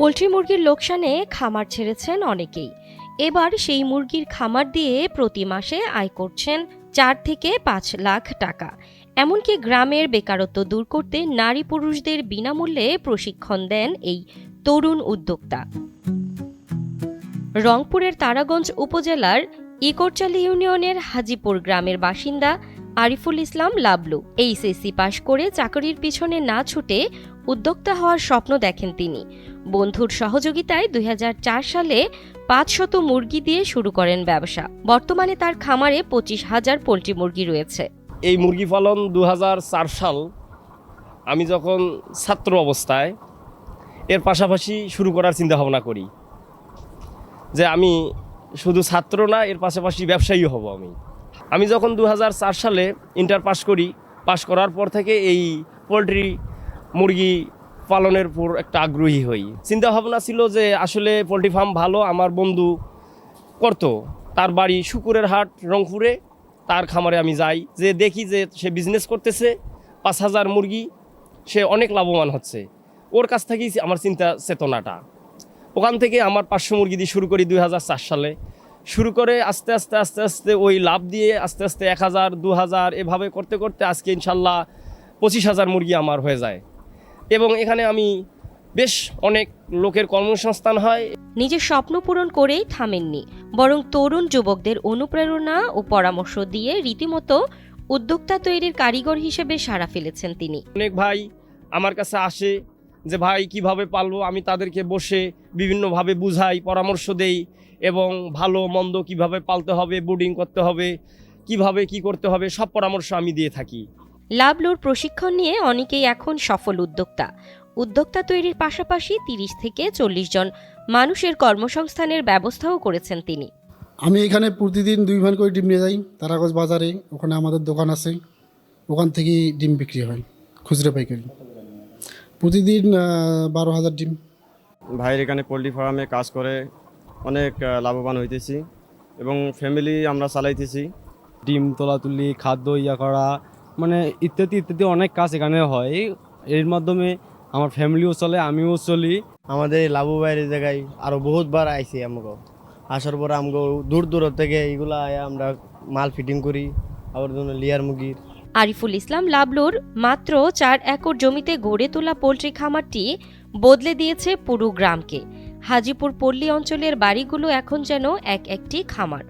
Poultry মুরগির লোকসানে খামার ছেড়েছেন অনেকেই। এবার সেই মুরগির খামার দিয়ে প্রতি মাসে আয় করছেন 4 থেকে 5 লাখ টাকা। এমনকি গ্রামের বেকারত্ব দূর করতে নারী পুরুষদের বিনামূল্যে প্রশিক্ষণ দেন এই তরুণ উদ্যোক্তা। রংপুরের তারাগঞ্জ উপজেলার ইকরচালি ইউনিয়নের হাজিপুর গ্রামের বাসিন্দা আরিফুল ইসলাম লাবলু এইচএসসি পাশ করে চাকরির পিছনে না ছুটে উদ্যোক্তা হওয়ার স্বপ্ন দেখেন তিনি। বন্ধুর সহযোগিতায় 2004 সালে 500 মুরগি দিয়ে শুরু করেন ব্যবসা। বর্তমানে তার খামারে 25,000 পোল্ট্রি মুরগি রয়েছে। এই মুরগি পালন 2004 সাল আমি যখন ছাত্র অবস্থায় এর পাশাপাশি শুরু করার চিন্তা ভাবনা করি যে আমি শুধু ছাত্র না, এর পাশাপাশি ব্যবসায়ী হব। আমি যখন 2004 সালে ইন্টার পাস করি, পাশ করার পর থেকে এই পোলট্রি মুরগি পালনের উপর একটা আগ্রহী হই। চিন্তা ভাবনা ছিল যে আসলে পোলট্রি ফার্ম ভালো। আমার বন্ধু করতো, তার বাড়ি শুকুরের হাট রংপুরে, তার খামারে আমি যাই, যে দেখি যে সে বিজনেস করতেছে, 5,000 মুরগি, সে অনেক লাভবান হচ্ছে। ওর কাছ থেকেই আমার চিন্তা চেতনাটা। ওখান থেকে আমার 500 মুরগি দিয়ে শুরু করি 2004 সালে। শুরু করে আস্তে আস্তে ওই লাভ দিয়ে আস্তে 1,000, 2,000 এভাবে করতে করতে আজকে ইনশাল্লাহ 25,000 মুরগি আমার হয়ে যায়। এবং এখানে আমি বেশ অনেক লোকের কর্মসংস্থান হয়। নিজের স্বপ্ন পূরণ করেই থামেননি, বরং তরুণ যুবকদের অনুপ্রেরণা ও পরামর্শ দিয়ে রীতিমতো উদ্যোক্তা তৈরির কারিগর হিসেবে সাড়া ফেলেছেন তিনি। অনেক ভাই আমার কাছে আসে যে ভাই কিভাবে পালবো, আমি তাদেরকে বসে বিভিন্নভাবে বুঝাই, পরামর্শ দেই এবং ভালো মন্দ কিভাবে পালতে হবে, বোর্ডিং করতে হবে, কিভাবে কি করতে হবে, সব পরামর্শ আমি দিয়ে থাকি। লাবলুর প্রশিক্ষণ নিয়ে অনেকেই এখন সফল উদ্যোক্তা। উদ্যোক্তা তৈরির পাশাপাশি 30 থেকে 40 জন মানুষের কর্মসংস্থানের ব্যবস্থাও করেছেন তিনি। আমি এখানে প্রতিদিন 2 ভ্যান করে ডিম নিয়ে যাই তারাগঞ্জ বাজারে। ওখানে আমাদের দোকান আছে, ওখান থেকেই ডিম বিক্রি হয় খুচরো পাইকারি। প্রতিদিন 12,000 ডিম। ভাইয়ের এখানে পোলট্রি ফার্মে কাজ করে অনেক লাভবান হইতেছি এবং ফ্যামিলি আমরা চালাইতেছি। ডিম তোলাতুলি, খাদ্য করা, মানে ইত্যাদি ইত্যাদি অনেক কাজ এখানে হয়। এর মাধ্যমে আমার ফ্যামিলিও চলে, আমিও চলি। আমাদের লাভু ভাইয়ের জায়গায় আরও বহুতবার আইসি। আমাকে আসার পর আমগো দূর থেকে এইগুলা আমরা মাল ফিটিং করি আবার জন্য লিয়ার মুরগির। আরিফুল ইসলাম লাবলুর মাত্র 4 একর জমিতে গড়ে তোলা পোল্ট্রি খামারটি বদলে দিয়েছে পুরো গ্রামকে। হাজিপুর পল্লী অঞ্চলের বাড়িগুলো এখন যেন একটি খামার।